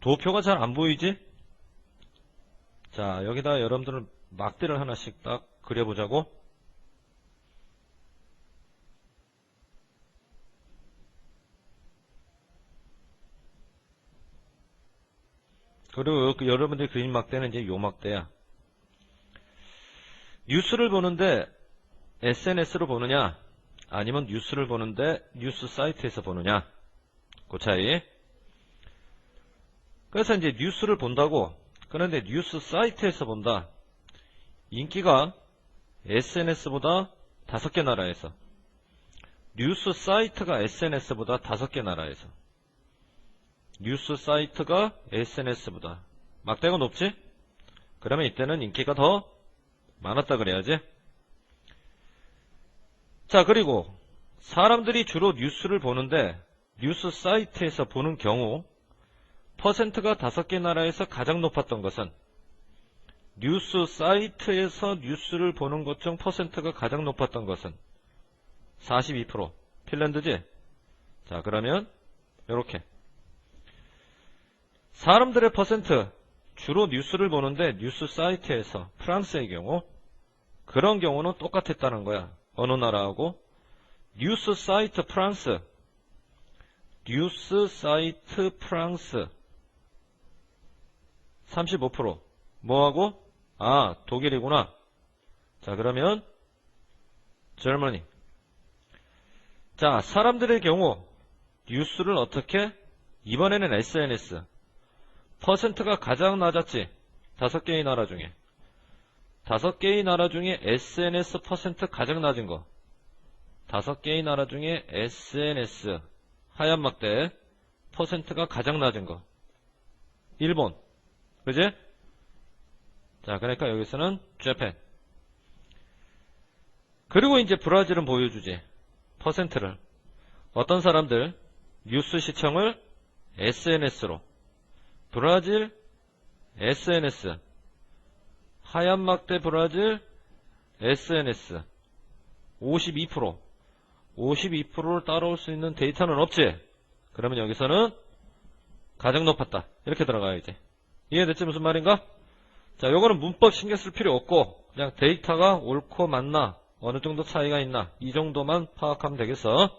도표가 잘 안 보이지? 자, 여기다 여러분들은 막대를 하나씩 딱 그려보자고. 그리고 여러분들이 그린 막대는 이제 요 막대야. 뉴스를 보는데 SNS로 보느냐, 아니면 뉴스를 보는데 뉴스 사이트에서 보느냐, 그 차이. 그래서 이제 뉴스를 본다고, 그런데 뉴스 사이트에서 본다. 인기가 SNS보다 5개 나라에서, 뉴스 사이트가 SNS보다 5개 나라에서, 뉴스 사이트가 SNS보다 막대가 높지? 그러면 이때는 인기가 더 많았다 그래야지. 자, 그리고 사람들이 주로 뉴스를 보는데 뉴스 사이트에서 보는 경우 퍼센트가 5개 나라에서 가장 높았던 것은, 뉴스 사이트에서 뉴스를 보는 것 중 퍼센트가 가장 높았던 것은 42%. 핀란드지? 자, 그러면 이렇게 사람들의 퍼센트, 주로 뉴스를 보는데 뉴스 사이트에서 프랑스의 경우, 그런 경우는 똑같았다는 거야. 어느 나라하고? 뉴스 사이트 프랑스, 뉴스 사이트 프랑스 35%. 뭐하고? 아, 독일이구나. 자, 그러면 Germany. 자, 사람들의 경우 뉴스를 어떻게? 이번에는 SNS. 퍼센트가 가장 낮았지. 5개의 나라 중에. 5개의 나라 중에 SNS 퍼센트 가장 낮은 거. 5개의 나라 중에 SNS 하얀 막대 퍼센트가 가장 낮은 거. 일본. 그지? 자, 그러니까 여기서는 Japan. 그리고 이제 브라질은 보여주지. 퍼센트를. 어떤 사람들 뉴스 시청을 SNS로. 브라질 SNS. 하얀 막대 브라질 SNS 52%. 52%를 따라올 수 있는 데이터는 없지? 그러면 여기서는 가장 높았다. 이렇게 들어가야지. 이해됐지? 무슨 말인가? 자, 요거는 문법 신경 쓸 필요 없고 그냥 데이터가 옳고 맞나, 어느 정도 차이가 있나, 이 정도만 파악하면 되겠어.